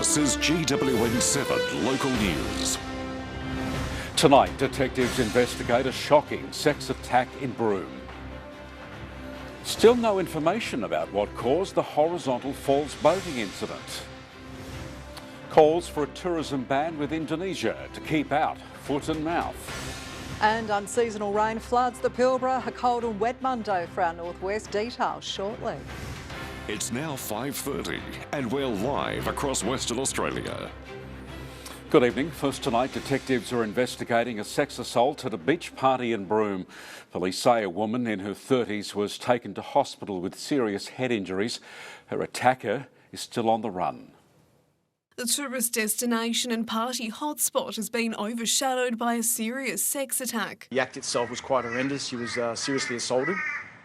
This is GWN7 Local News. Tonight, detectives investigate a shocking sex attack in Broome. Still no information about what caused the horizontal falls boating incident. Calls for a tourism ban with Indonesia to keep out foot and mouth. And unseasonal rain floods the Pilbara, a cold and wet Monday for our northwest. Details shortly. It's now 5:30 and we're live across Western Australia. Good evening. First tonight, detectives are investigating a sex assault at a beach party in Broome. Police say a woman in her 30s was taken to hospital with serious head injuries. Her attacker is still on the run. The tourist destination and party hotspot has been overshadowed by a serious sex attack. The act itself was quite horrendous. She was seriously assaulted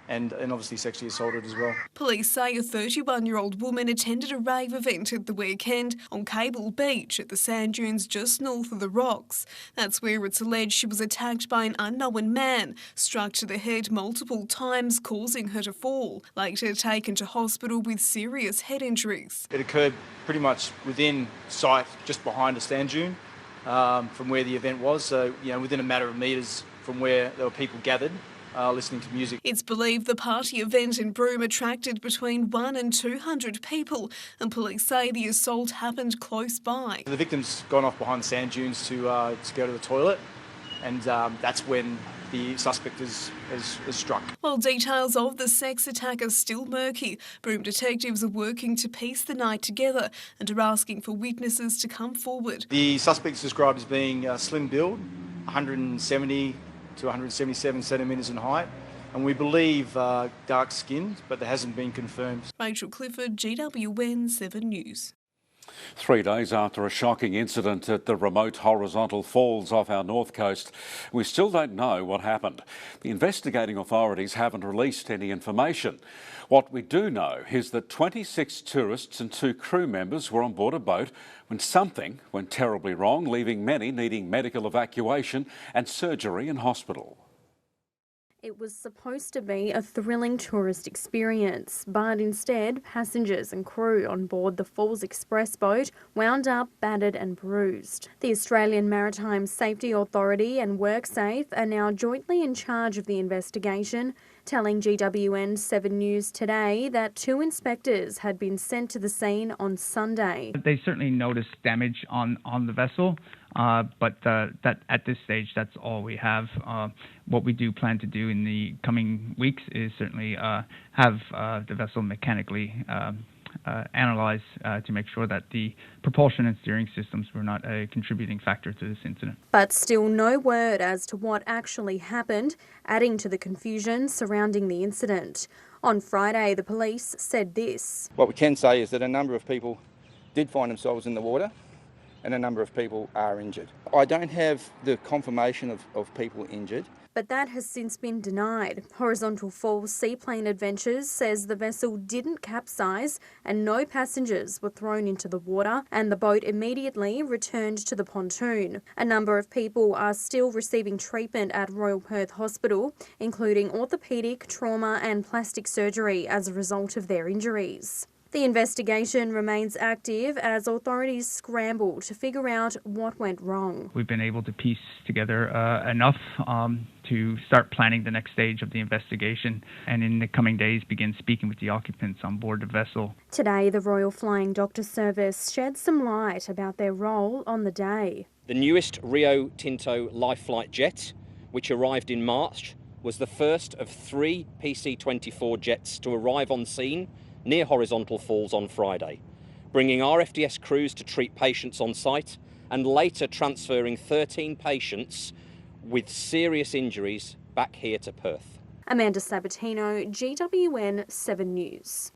and obviously sexually assaulted as well. Police say a 31-year-old woman attended a rave event at the weekend on Cable Beach at the sand dunes just north of the rocks. That's where it's alleged she was attacked by an unknown man, struck to the head multiple times, causing her to fall. Later taken to hospital with serious head injuries. It occurred pretty much within sight, just behind a sand dune from where the event was. So, within a matter of metres from where there were people gathered. Listening to music. It's believed the party event in Broome attracted between 100 and 200 people, and police say the assault happened close by. The victim's gone off behind the sand dunes to go to the toilet, and that's when the suspect is struck. While details of the sex attack are still murky, Broome detectives are working to piece the night together and are asking for witnesses to come forward. The suspect is described as being slim build, 170 to 177 centimetres in height, and we believe dark skinned, but that hasn't been confirmed. Rachel Clifford, GWN7 News. 3 days after a shocking incident at the remote horizontal falls off our north coast, we still don't know what happened. The investigating authorities haven't released any information. What we do know is that 26 tourists and 2 crew members were on board a boat when something went terribly wrong, leaving many needing medical evacuation and surgery in hospital. It was supposed to be a thrilling tourist experience, but instead, passengers and crew on board the Falls Express boat wound up battered and bruised. The Australian Maritime Safety Authority and WorkSafe are now jointly in charge of the investigation, telling GWN7 News today that 2 inspectors had been sent to the scene on Sunday. They certainly noticed damage on the vessel, but that at this stage, that's all we have. What we do plan to do in the coming weeks is certainly have the vessel mechanically analysed to make sure that the propulsion and steering systems were not a contributing factor to this incident. But still no word as to what actually happened, adding to the confusion surrounding the incident. On Friday, the police said this. What we can say is that a number of people did find themselves in the water and a number of people are injured. I don't have the confirmation of people injured. But that has since been denied. Horizontal Falls Seaplane Adventures says the vessel didn't capsize and no passengers were thrown into the water, and the boat immediately returned to the pontoon. A number of people are still receiving treatment at Royal Perth Hospital, including orthopaedic, trauma and plastic surgery as a result of their injuries. The investigation remains active as authorities scramble to figure out what went wrong. We've been able to piece together enough to start planning the next stage of the investigation, and in the coming days begin speaking with the occupants on board the vessel. Today, the Royal Flying Doctor Service shed some light about their role on the day. The newest Rio Tinto Life Flight jet, which arrived in March, was the first of 3 PC-24 jets to arrive on scene near Horizontal Falls on Friday, bringing RFDS crews to treat patients on site and later transferring 13 patients with serious injuries back here to Perth. Amanda Sabatino, GWN7 News.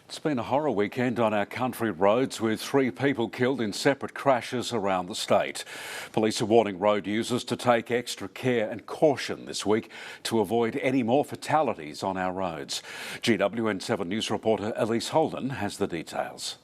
It's been a horror weekend on our country roads with 3 people killed in separate crashes around the state. Police are warning road users to take extra care and caution this week to avoid any more fatalities on our roads. GWN7 News reporter Elise Holden has the details.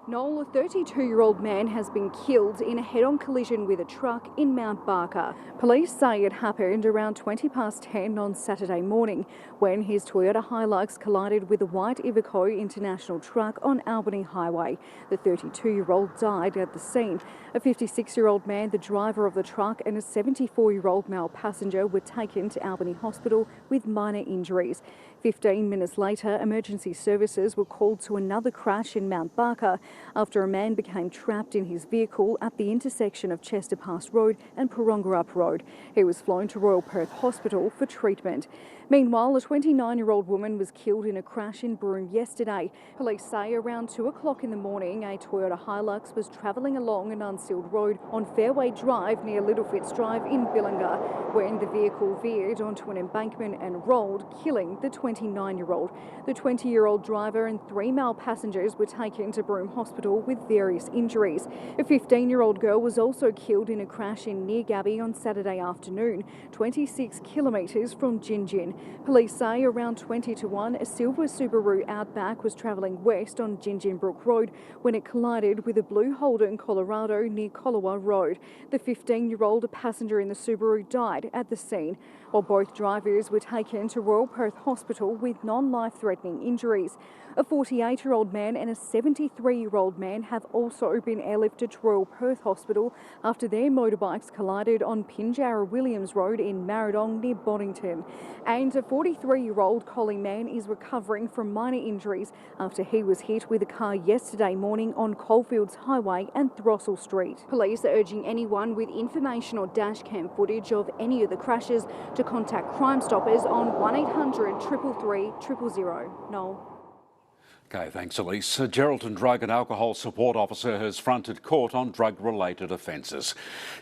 Noel, a 32-year-old man has been killed in a head-on collision with a truck in Mount Barker. Police say it happened around 10 on Saturday morning when his Toyota Hilux collided with a white Iveco International truck on Albany Highway. The 32-year-old died at the scene. A 56-year-old man, the driver of the truck, and a 74-year-old male passenger were taken to Albany Hospital with minor injuries. 15 minutes later, emergency services were called to another crash in Mount Barker after a man became trapped in his vehicle at the intersection of Chester Pass Road and Parongarup Road. He was flown to Royal Perth Hospital for treatment. Meanwhile, a 29-year-old woman was killed in a crash in Broome yesterday. Police say around 2 o'clock in the morning, a Toyota Hilux was travelling along an unsealed road on Fairway Drive near Littlefitz Drive in Billinga when the vehicle veered onto an embankment and rolled, killing the 29-year-old. The 20-year-old driver and 3 male passengers were taken to Broome Hospital with various injuries. A 15-year-old girl was also killed in a crash in Near Gabby on Saturday afternoon, 26 kilometres from Gingin. Police say around 20 to 1, a silver Subaru Outback was travelling west on Gingin Brook Road when it collided with a blue Holden Colorado near Colawa Road. The 15-year-old, a passenger in the Subaru, died at the scene, while both drivers were taken to Royal Perth Hospital with non-life-threatening injuries. A 48-year-old man and a 73-year-old man have also been airlifted to Royal Perth Hospital after their motorbikes collided on Pinjarra Williams Road in Marradong near Boddington. And a 43-year-old Collie man is recovering from minor injuries after he was hit with a car yesterday morning on Coalfields Highway and Throssell Street. Police are urging anyone with information or dashcam footage of any of the crashes to contact Crime Stoppers on 1800 333 000. Noel. Okay, thanks, Elise. A Geraldton Drug and Alcohol Support Officer has fronted court on drug-related offences.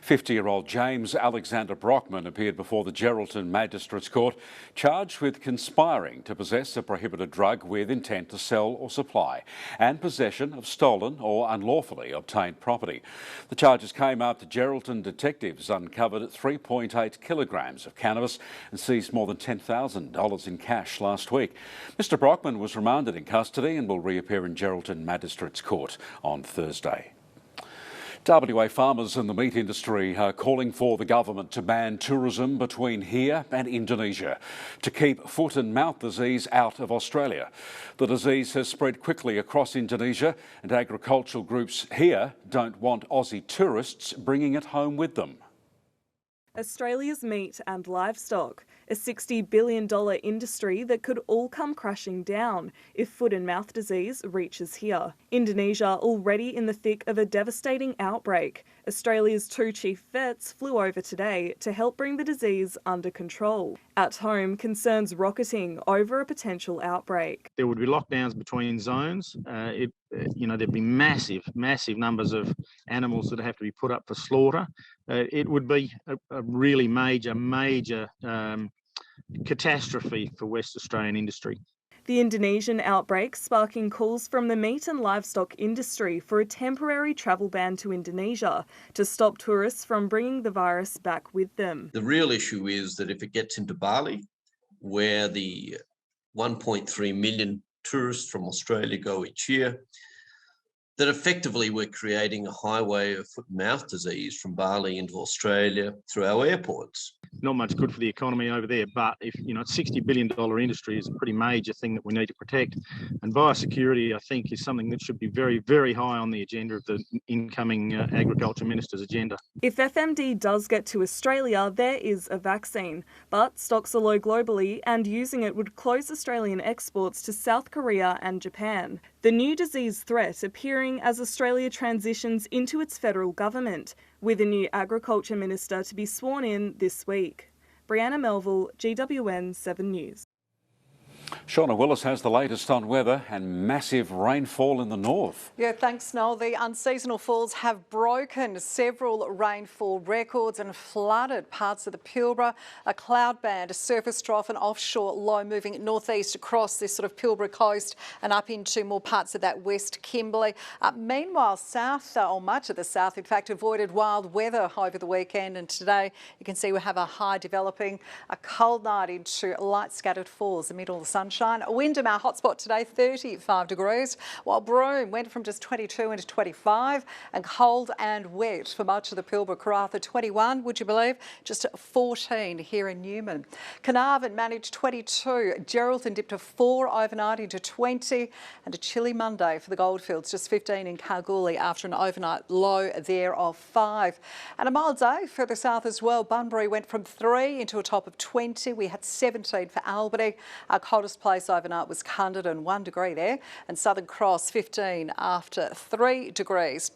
50-year-old James Alexander Brockman appeared before the Geraldton Magistrates Court, charged with conspiring to possess a prohibited drug with intent to sell or supply, and possession of stolen or unlawfully obtained property. The charges came after Geraldton detectives uncovered 3.8 kilograms of cannabis and seized more than $10,000 in cash last week. Mr Brockman was remanded in custody and will reappear in Geraldton Magistrates Court on Thursday. WA farmers in the meat industry are calling for the government to ban tourism between here and Indonesia to keep foot and mouth disease out of Australia. The disease has spread quickly across Indonesia and agricultural groups here don't want Aussie tourists bringing it home with them. Australia's meat and livestock, a $60 billion industry that could all come crashing down if foot and mouth disease reaches here. Indonesia already in the thick of a devastating outbreak. Australia's 2 chief vets flew over today to help bring the disease under control. At home, concerns rocketing over a potential outbreak. There would be lockdowns between zones. There'd be massive numbers of animals that have to be put up for slaughter. It would be a really major catastrophe for West Australian industry. The Indonesian outbreak sparking calls from the meat and livestock industry for a temporary travel ban to Indonesia to stop tourists from bringing the virus back with them. The real issue is that if it gets into Bali, where the 1.3 million tourists from Australia go each year, that effectively we're creating a highway of foot and mouth disease from Bali into Australia through our airports. Not much good for the economy over there, but if it's $60 billion industry is a pretty major thing that we need to protect. And biosecurity, I think, is something that should be very, very high on the agenda of the incoming Agriculture Minister's agenda. If FMD does get to Australia, there is a vaccine, but stocks are low globally and using it would close Australian exports to South Korea and Japan. The new disease threat appearing as Australia transitions into its federal government, with a new Agriculture Minister to be sworn in this week. Brianna Melville, GWN7 News. Shauna Willis has the latest on weather and massive rainfall in the north. Yeah, thanks, Noel. The unseasonal falls have broken several rainfall records and flooded parts of the Pilbara. A cloud band, a surface trough and offshore low moving northeast across this sort of Pilbara coast and up into more parts of that West Kimberley. Meanwhile, south, or much of the south, in fact, avoided wild weather over the weekend, and today you can see we have a high developing, a cold night into light scattered falls amid all the sunshine. sunshine. Wyndham, our hotspot today, 35 degrees, while Broome went from just 22 into 25, and cold and wet for much of the Pilbara. Karratha 21, would you believe? Just 14 here in Newman. Carnarvon managed 22. Geraldton dipped to 4 overnight into 20, and a chilly Monday for the Goldfields, just 15 in Kalgoorlie after an overnight low there of 5. And a mild day further south as well. Bunbury went from 3 into a top of 20. We had 17 for Albany. Our coldest place overnight was Cunderdin, 1 degree there, and Southern Cross 15 after 3 degrees.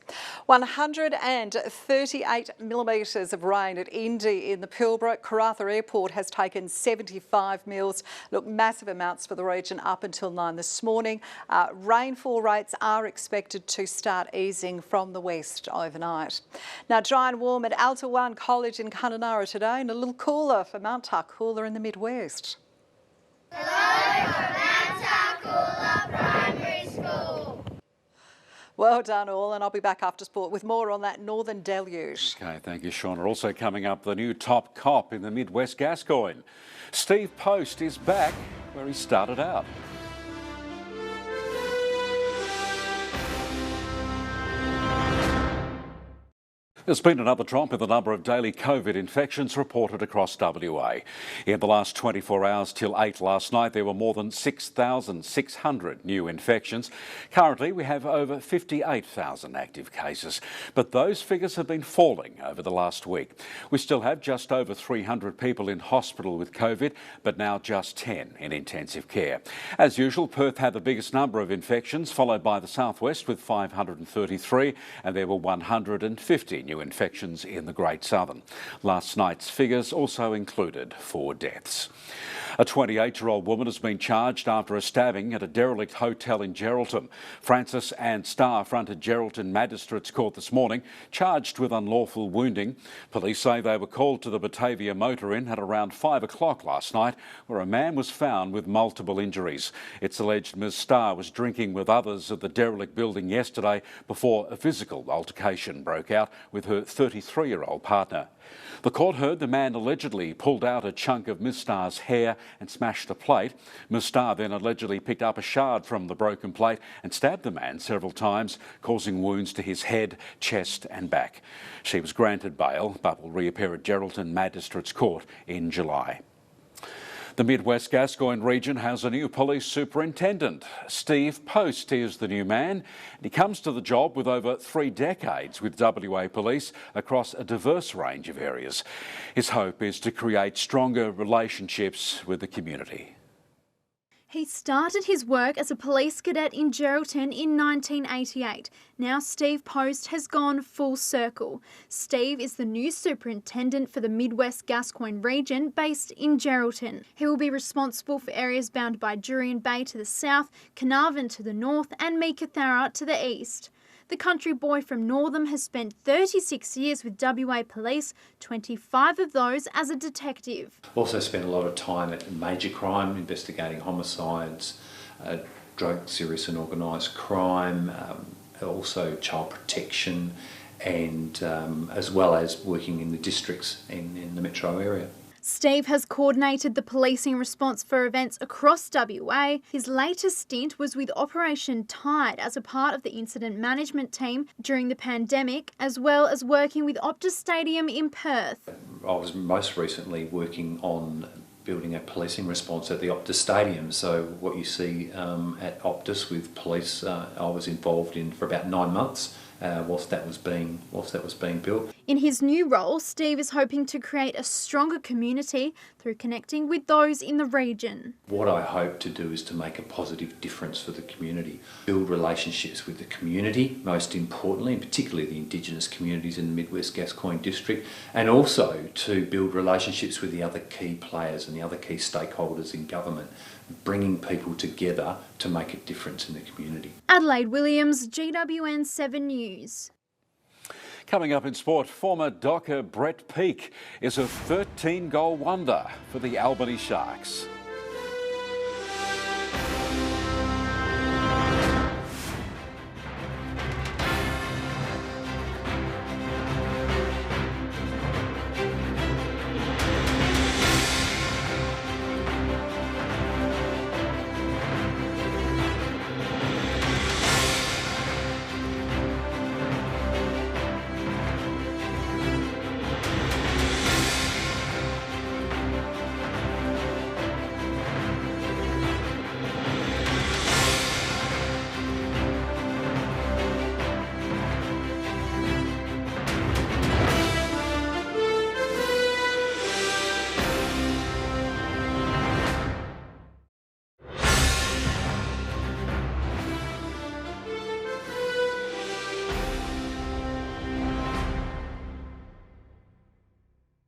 138 millimetres of rain at Indy in the Pilbara. Karratha Airport has taken 75 mils. Look, massive amounts for the region up until 9 this morning. Rainfall rates are expected to start easing from the west overnight. Now, dry and warm at Alta One College in Kununurra today, and a little cooler for Mount Tarcoola in the midwest. Hello from Mount Tarcoola Primary School. Well done all, and I'll be back after sport with more on that northern deluge. Okay, thank you, Shauna. Also coming up, the new top cop in the Midwest Gascoyne. Steve Post is back where he started out. There's been another drop in the number of daily COVID infections reported across WA. In the last 24 hours till 8 last night, there were more than 6,600 new infections. Currently, we have over 58,000 active cases, but those figures have been falling over the last week. We still have just over 300 people in hospital with COVID, but now just 10 in intensive care. As usual, Perth had the biggest number of infections, followed by the southwest with 533, and there were 150 new infections in the Great Southern. Last night's figures also included 4 deaths. A 28-year-old woman has been charged after a stabbing at a derelict hotel in Geraldton. Francis and Starr fronted Geraldton Magistrates Court this morning, charged with unlawful wounding. Police say they were called to the Batavia Motor Inn at around 5 o'clock last night, where a man was found with multiple injuries. It's alleged Ms Starr was drinking with others at the derelict building yesterday before a physical altercation broke out with her 33-year-old partner. The court heard the man allegedly pulled out a chunk of Ms Starr's hair and smashed the plate. Ms Starr then allegedly picked up a shard from the broken plate and stabbed the man several times, causing wounds to his head, chest and back. She was granted bail, but will reappear at Geraldton Magistrates Court in July. The Midwest Gascoyne region has a new police superintendent. Steve Post is the new man, and he comes to the job with over 3 decades with WA Police across a diverse range of areas. His hope is to create stronger relationships with the community. He started his work as a police cadet in Geraldton in 1988. Now Steve Post has gone full circle. Steve is the new superintendent for the Midwest Gascoyne region based in Geraldton. He will be responsible for areas bounded by Jurien Bay to the south, Carnarvon to the north and Meekatharra to the east. The country boy from Northam has spent 36 years with WA Police, 25 of those as a detective. Also spent a lot of time at major crime, investigating homicides, drug, serious and organised crime, also child protection, and as well as working in the districts in the metro area. Steve has coordinated the policing response for events across WA. His latest stint was with Operation Tide as a part of the incident management team during the pandemic, as well as working with Optus Stadium in Perth. I was most recently working on building a policing response at the Optus Stadium. So what you see at Optus with police, I was involved in for about 9 months. Whilst that was being built. In his new role, Steve is hoping to create a stronger community through connecting with those in the region. What I hope to do is to make a positive difference for the community, build relationships with the community, most importantly, and particularly the Indigenous communities in the Midwest Gascoyne district, and also to build relationships with the other key players and the other key stakeholders in government, bringing people together to make a difference in the community. Adelaide Williams, GWN7 News. Coming up in sport, former docker Brett Peake is a 13-goal wonder for the Albany Sharks.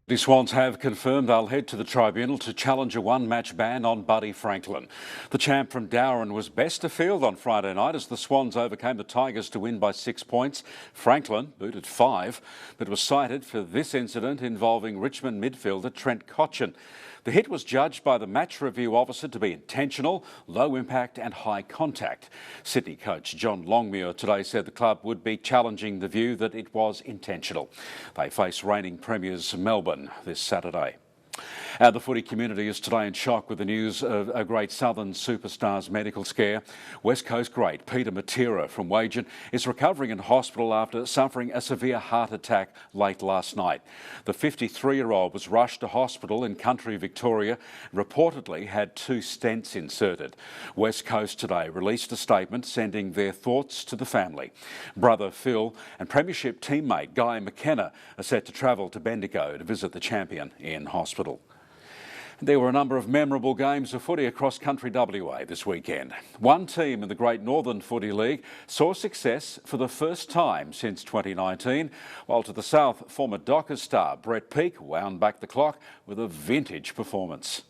The Swans have confirmed they'll head to the tribunal to challenge a one-match ban on Buddy Franklin. The champ from Dowran was best of field on Friday night as the Swans overcame the Tigers to win by 6 points. Franklin booted 5, but was cited for this incident involving Richmond midfielder Trent Cotchin. The hit was judged by the match review officer to be intentional, low impact and high contact. Sydney coach John Longmuir today said the club would be challenging the view that it was intentional. They face reigning premiers Melbourne this Saturday. The footy community is today in shock with the news of a great Southern superstar's medical scare. West Coast great Peter Matera from Wagen is recovering in hospital after suffering a severe heart attack late last night. The 53-year-old was rushed to hospital in country Victoria and reportedly had 2 stents inserted. West Coast today released a statement sending their thoughts to the family. Brother Phil and Premiership teammate Guy McKenna are set to travel to Bendigo to visit the champion in hospital. There were a number of memorable games of footy across country WA this weekend. One team in the Great Northern Footy League saw success for the first time since 2019, while to the south, former Dockers star Brett Peake wound back the clock with a vintage performance.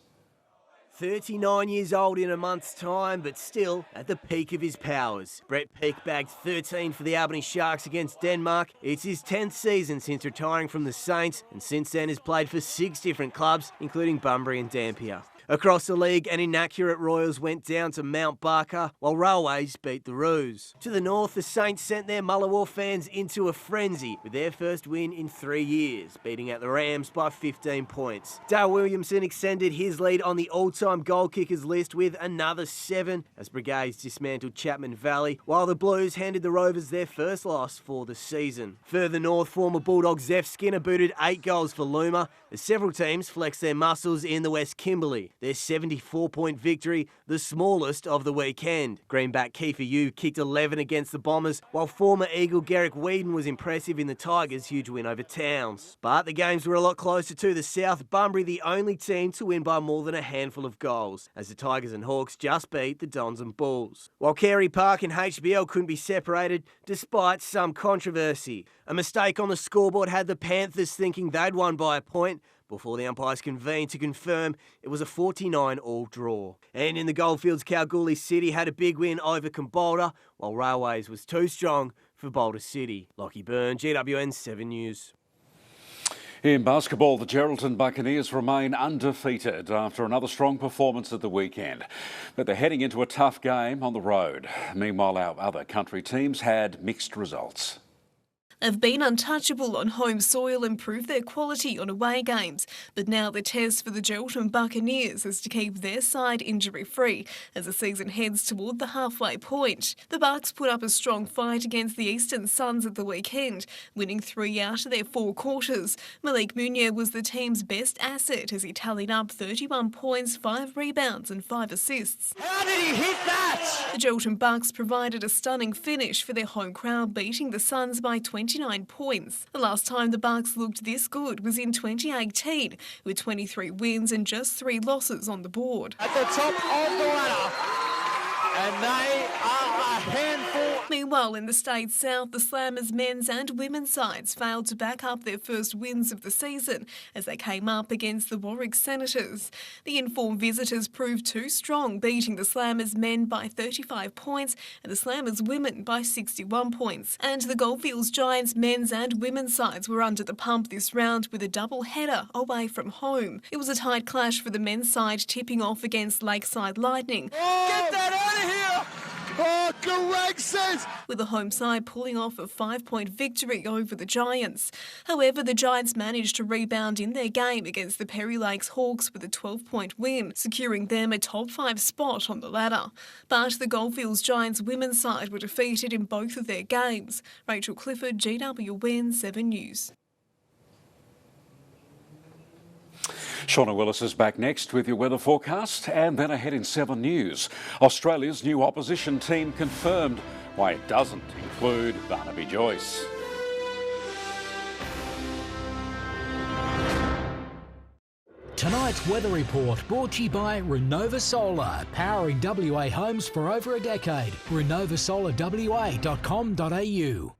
39 years old in a month's time, but still at the peak of his powers. Brett Peake bagged 13 for the Albany Sharks against Denmark. It's his 10th season since retiring from the Saints, and since then has played for 6 different clubs, including Bunbury and Dampier. Across the league, an inaccurate Royals went down to Mount Barker, while Railways beat the Roos. To the north, the Saints sent their Mullawar fans into a frenzy with their first win in 3 years, beating out the Rams by 15 points. Dale Williamson extended his lead on the all-time goal kickers list with another 7 as Brigades dismantled Chapman Valley, while the Blues handed the Rovers their first loss for the season. Further north, former Bulldog Zeph Skinner booted 8 goals for Luma as several teams flexed their muscles in the West Kimberley. Their 74-point victory, the smallest of the weekend. Greenback Kiefer Yu kicked 11 against the Bombers, while former Eagle Garrick Whedon was impressive in the Tigers' huge win over Towns. But the games were a lot closer to the south. Bunbury, the only team to win by more than a handful of goals, as the Tigers and Hawks just beat the Dons and Bulls. While Carey Park and HBL couldn't be separated, despite some controversy. A mistake on the scoreboard had the Panthers thinking they'd won by a point, before the umpires convened to confirm it was a 49-all draw. And in the Goldfields, Kalgoorlie City had a big win over Kambalda, while Railways was too strong for Boulder City. Lockie Byrne, GWN7 News. In basketball, the Geraldton Buccaneers remain undefeated after another strong performance at the weekend. But they're heading into a tough game on the road. Meanwhile, our other country teams had mixed results. Have been untouchable on home soil and proved their quality on away games. But now the test for the Geraldton Buccaneers is to keep their side injury-free as the season heads toward the halfway point. The Bucks put up a strong fight against the Eastern Suns at the weekend, winning 3 out of their 4 quarters. Malik Munier was the team's best asset as he tallied up 31 points, 5 rebounds and 5 assists. How did he hit that? The Geraldton Bucks provided a stunning finish for their home crowd, beating the Suns by 29 points. The last time the Bucks looked this good was in 2018, with 23 wins and just 3 losses on the board. At the top of the ladder, and they are a handful. Meanwhile, in the state's south, the Slammers men's and women's sides failed to back up their first wins of the season as they came up against the Warwick Senators. The informed visitors proved too strong, beating the Slammers men by 35 points and the Slammers women by 61 points. And the Goldfields Giants men's and women's sides were under the pump this round with a double header away from home. It was a tight clash for the men's side, tipping off against Lakeside Lightning. Oh, get that out of here! Oh, Greg says! With the home side pulling off a 5-point victory over the Giants. However, the Giants managed to rebound in their game against the Perry Lakes Hawks with a 12-point win, securing them a top 5 spot on the ladder. But the Goldfields Giants women's side were defeated in both of their games. Rachel Clifford, GWN7 News. Shauna Willis is back next with your weather forecast, and then ahead in 7 News. Australia's new opposition team confirmed, why it doesn't include Barnaby Joyce. Tonight's weather report brought to you by Renova Solar, powering WA homes for over a decade. RenovaSolarWA.com.au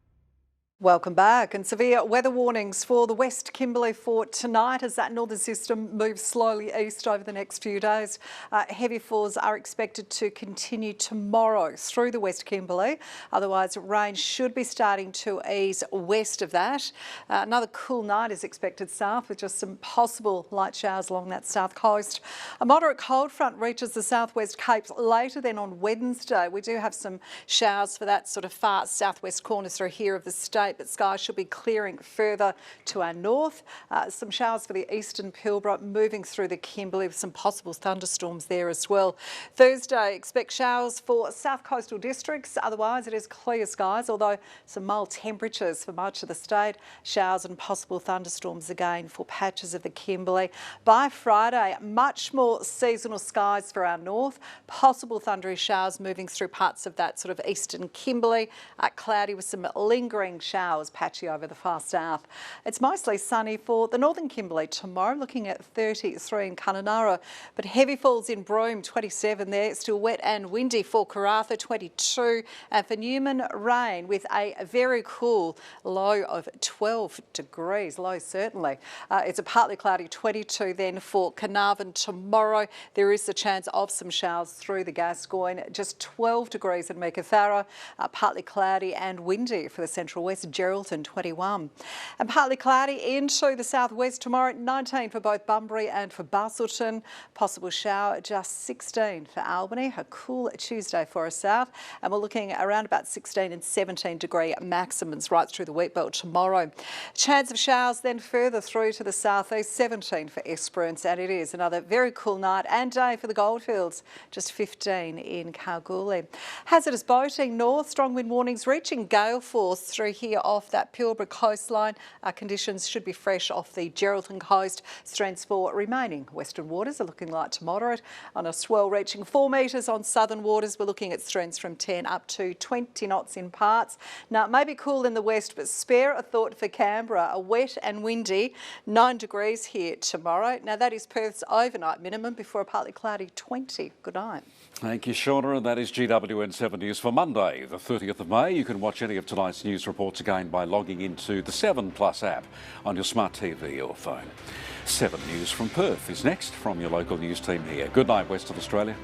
Welcome back. And severe weather warnings for the West Kimberley for tonight as that northern system moves slowly east over the next few days. Heavy falls are expected to continue tomorrow through the West Kimberley. Otherwise, rain should be starting to ease west of that. Another cool night is expected south with just some possible light showers along that south coast. A moderate cold front reaches the southwest Capes later then on Wednesday. We do have some showers for that sort of far southwest corner through here of the state, but skies should be clearing further to our north. Some showers for the eastern Pilbara moving through the Kimberley with some possible thunderstorms there as well. Thursday, expect showers for south coastal districts. Otherwise, it is clear skies, although some mild temperatures for much of the state. Showers and possible thunderstorms again for patches of the Kimberley. By Friday, much more seasonal skies for our north. Possible thundery showers moving through parts of that sort of eastern Kimberley. Cloudy with some lingering showers patchy over the far south. It's mostly sunny for the northern Kimberley tomorrow, looking at 33 in Kununurra, but heavy falls in Broome, 27 there. Still wet and windy for Karratha, 22, and for Newman, rain with a very cool low of 12 degrees, low certainly. It's a partly cloudy 22 then for Carnarvon tomorrow. There is the chance of some showers through the Gascoyne, just 12 degrees in Meekatharra, partly cloudy and windy for the central west. Geraldton, 21. And partly cloudy into the southwest tomorrow, 19 for both Bunbury and for Busselton. Possible shower, just 16 for Albany. A cool Tuesday for us south. And we're looking around about 16 and 17 degree maximums right through the wheat belt tomorrow. Chance of showers then further through to the southeast, 17 for Esperance. And it is another very cool night and day for the Goldfields, just 15 in Kalgoorlie. Hazardous boating north, strong wind warnings reaching gale force through here off that Pilbara coastline. Conditions should be fresh off the Geraldton coast. Strengths for remaining western waters are looking light to moderate. On a swell reaching 4 metres on southern waters, we're looking at strengths from 10 up to 20 knots in parts. Now, it may be cool in the west, but spare a thought for Canberra. A wet and windy 9 degrees here tomorrow. Now, that is Perth's overnight minimum before a partly cloudy 20. Good night. Thank you, Shauna. And that is GWN7 News for Monday, the 30th of May. You can watch any of tonight's news reports again by logging into the 7 Plus app on your smart TV or phone. 7 News from Perth is next from your local news team here. Good night, Western Australia.